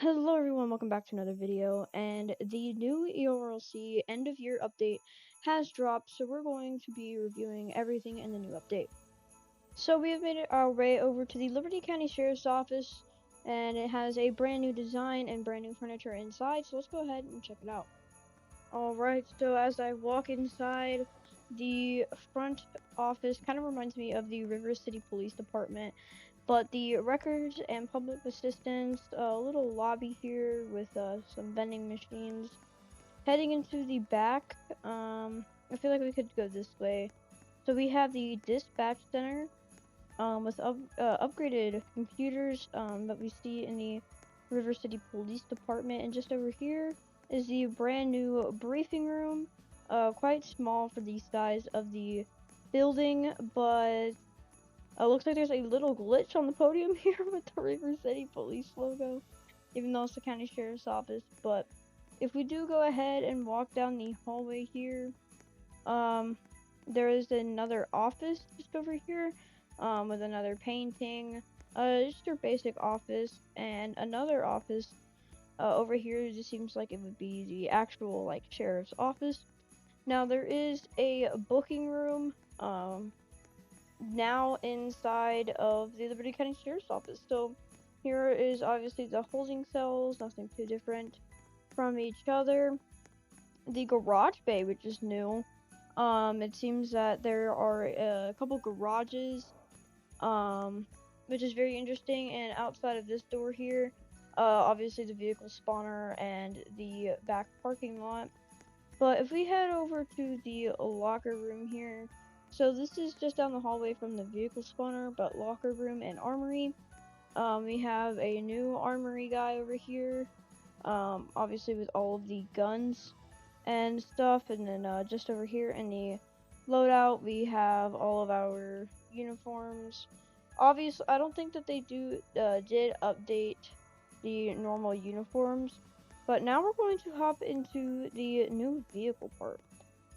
Hello everyone, welcome back to another video, and the new ERLC end of year update has dropped, so we're going to be reviewing everything in the new update. So we have made it our way over to the Liberty County Sheriff's Office, and it has a brand new design and brand new furniture inside, so let's go ahead and check it out. Alright, so as I walk inside, the front office kind of reminds me of the River City Police Department, but the records and public assistance, a little lobby here with some vending machines. Heading into the back, I feel like we could go this way. So we have the dispatch center with upgraded computers that we see in the River City Police Department, and just over here is the brand new briefing room. Quite small for the size of the building, but looks like there's a little glitch on the podium here with the River City Police logo, even though it's the County Sheriff's Office. But if we do go ahead and walk down the hallway here, there is another office just over here, with another painting, just your basic office, and another office, over here. It just seems like it would be the actual, like, sheriff's office. Now there is a booking room, now inside of the Liberty County Sheriff's Office. So here is obviously the holding cells, nothing too different from each other. The garage bay, which is new. It seems that there are a couple garages, which is very interesting. And outside of this door here, obviously the vehicle spawner and the back parking lot. But if we head over to the locker room here, so this is just down the hallway from the vehicle spawner, but locker room and armory. We have a new armory guy over here, obviously with all of the guns and stuff, and then just over here in the loadout we have all of our uniforms. Obviously, I don't think that they did update the normal uniforms, but now we're going to hop into the new vehicle part.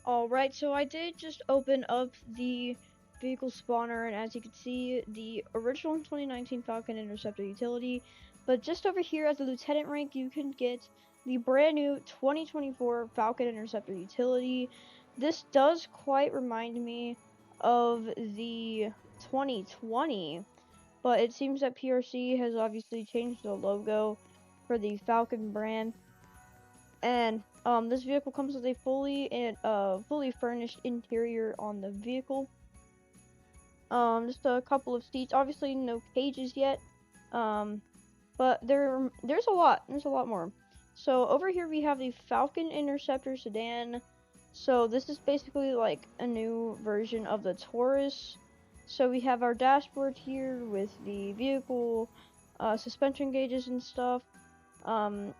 Alright, so I did just open up the vehicle spawner, and as you can see, the original 2019 Falcon Interceptor utility, but just over here at the lieutenant rank, you can get the brand new 2024 Falcon Interceptor utility. This does quite remind me of the 2020, but it seems that PRC has obviously changed the logo for the Falcon brand. And this vehicle comes with a fully furnished interior on the vehicle. Just a couple of seats. Obviously, no cages yet. But there's a lot. There's a lot more. So over here we have the Falcon Interceptor sedan. So this is basically like a new version of the Taurus. So we have our dashboard here with the vehicle, suspension gauges and stuff.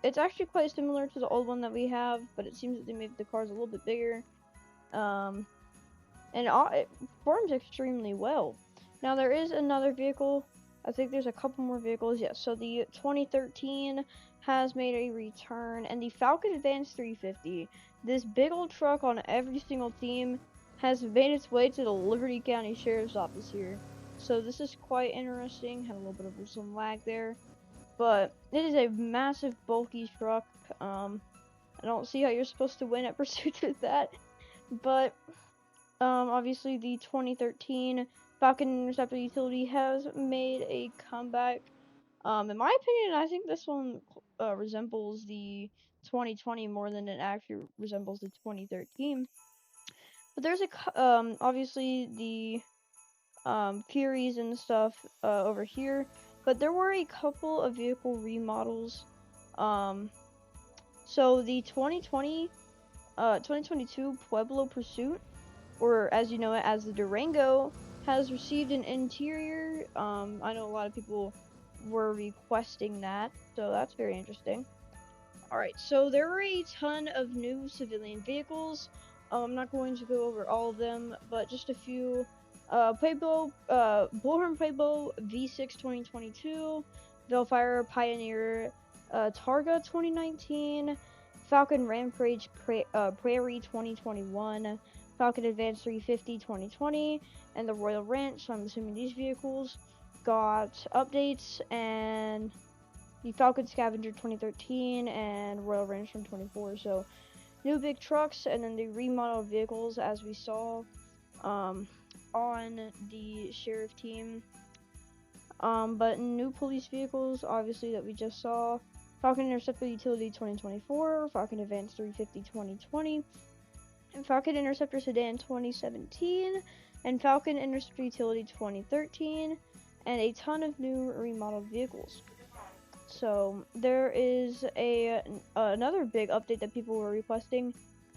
It's actually quite similar to the old one that we have, but it seems that they made the cars a little bit bigger. And it performs extremely well. Now there is another vehicle. I think there's a couple more vehicles. Yes, so the 2013 has made a return, and the Falcon Advance 350, this big old truck on every single team, has made its way to the Liberty County Sheriff's Office here. So this is quite interesting. Had a little bit of some lag there, but it is a massive, bulky truck. I don't see how you're supposed to win at pursuit with that, but obviously the 2013 Falcon Interceptor utility has made a comeback. In my opinion, I think this one resembles the 2020 more than it actually resembles the 2013. But there's obviously the Furies and stuff over here, but there were a couple of vehicle remodels. So the 2022 Pueblo Pursuit, or as you know it as the Durango, has received an interior. I know a lot of people were requesting that, so that's very interesting. Alright, so there were a ton of new civilian vehicles. I'm not going to go over all of them, but just a few. Bullhorn Pueblo V6 2022, Velfire Pioneer Targa 2019, Falcon Rampage Prairie 2021, Falcon Advance 350 2020, and the Royal Ranch. So I'm assuming these vehicles got updates, and the Falcon Scavenger 2013 and Royal Ranch 24. So new big trucks, and then the remodeled vehicles as we saw on the sheriff team. But new police vehicles, obviously, that we just saw. Falcon Interceptor Utility 2024, Falcon Advanced 350 2020, and Falcon Interceptor Sedan 2017, and Falcon Interceptor Utility 2013, and a ton of new remodeled vehicles. So there is another big update that people were requesting,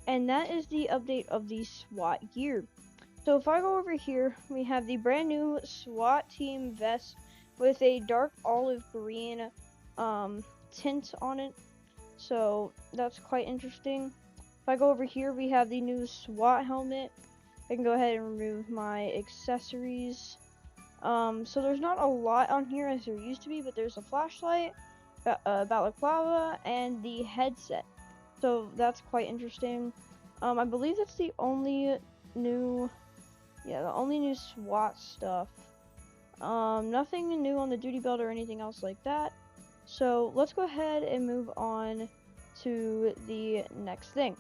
and that is the update of the SWAT gear. So if I go over here, we have the brand new SWAT team vest with a dark olive green tint on it. So that's quite interesting. If I go over here, we have the new SWAT helmet. I can go ahead and remove my accessories. So there's not a lot on here as there used to be, but there's a flashlight, balaclava, and the headset. So that's quite interesting. I believe that's the only new SWAT stuff. Nothing new on the duty belt or anything else like that. So let's go ahead and move on to the next thing.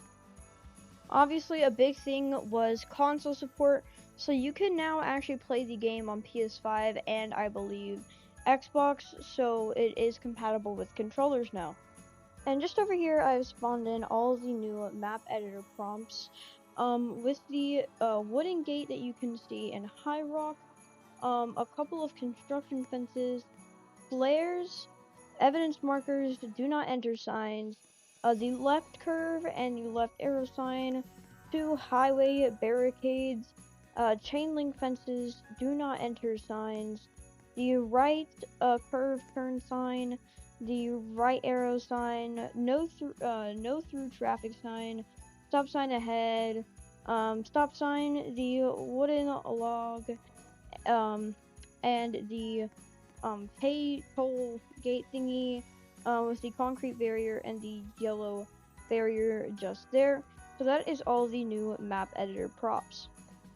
Obviously, a big thing was console support. So you can now actually play the game on PS5 and I believe Xbox. So it is compatible with controllers now. And just over here, I've spawned in all of the new map editor prompts. With the wooden gate that you can see in High Rock, a couple of construction fences, flares, evidence markers, do not enter signs, the left curve and the left arrow sign, 2 highway barricades, chain link fences, do not enter signs, the right curve turn sign, the right arrow sign, no through traffic sign, stop sign ahead, stop sign, the wooden log, and the pay toll gate thingy with the concrete barrier and the yellow barrier just there. So that is all the new map editor props.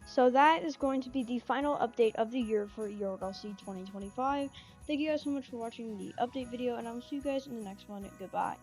So that is going to be the final update of the year for ERLC 2025. Thank you guys so much for watching the update video, and I will see you guys in the next one. Goodbye.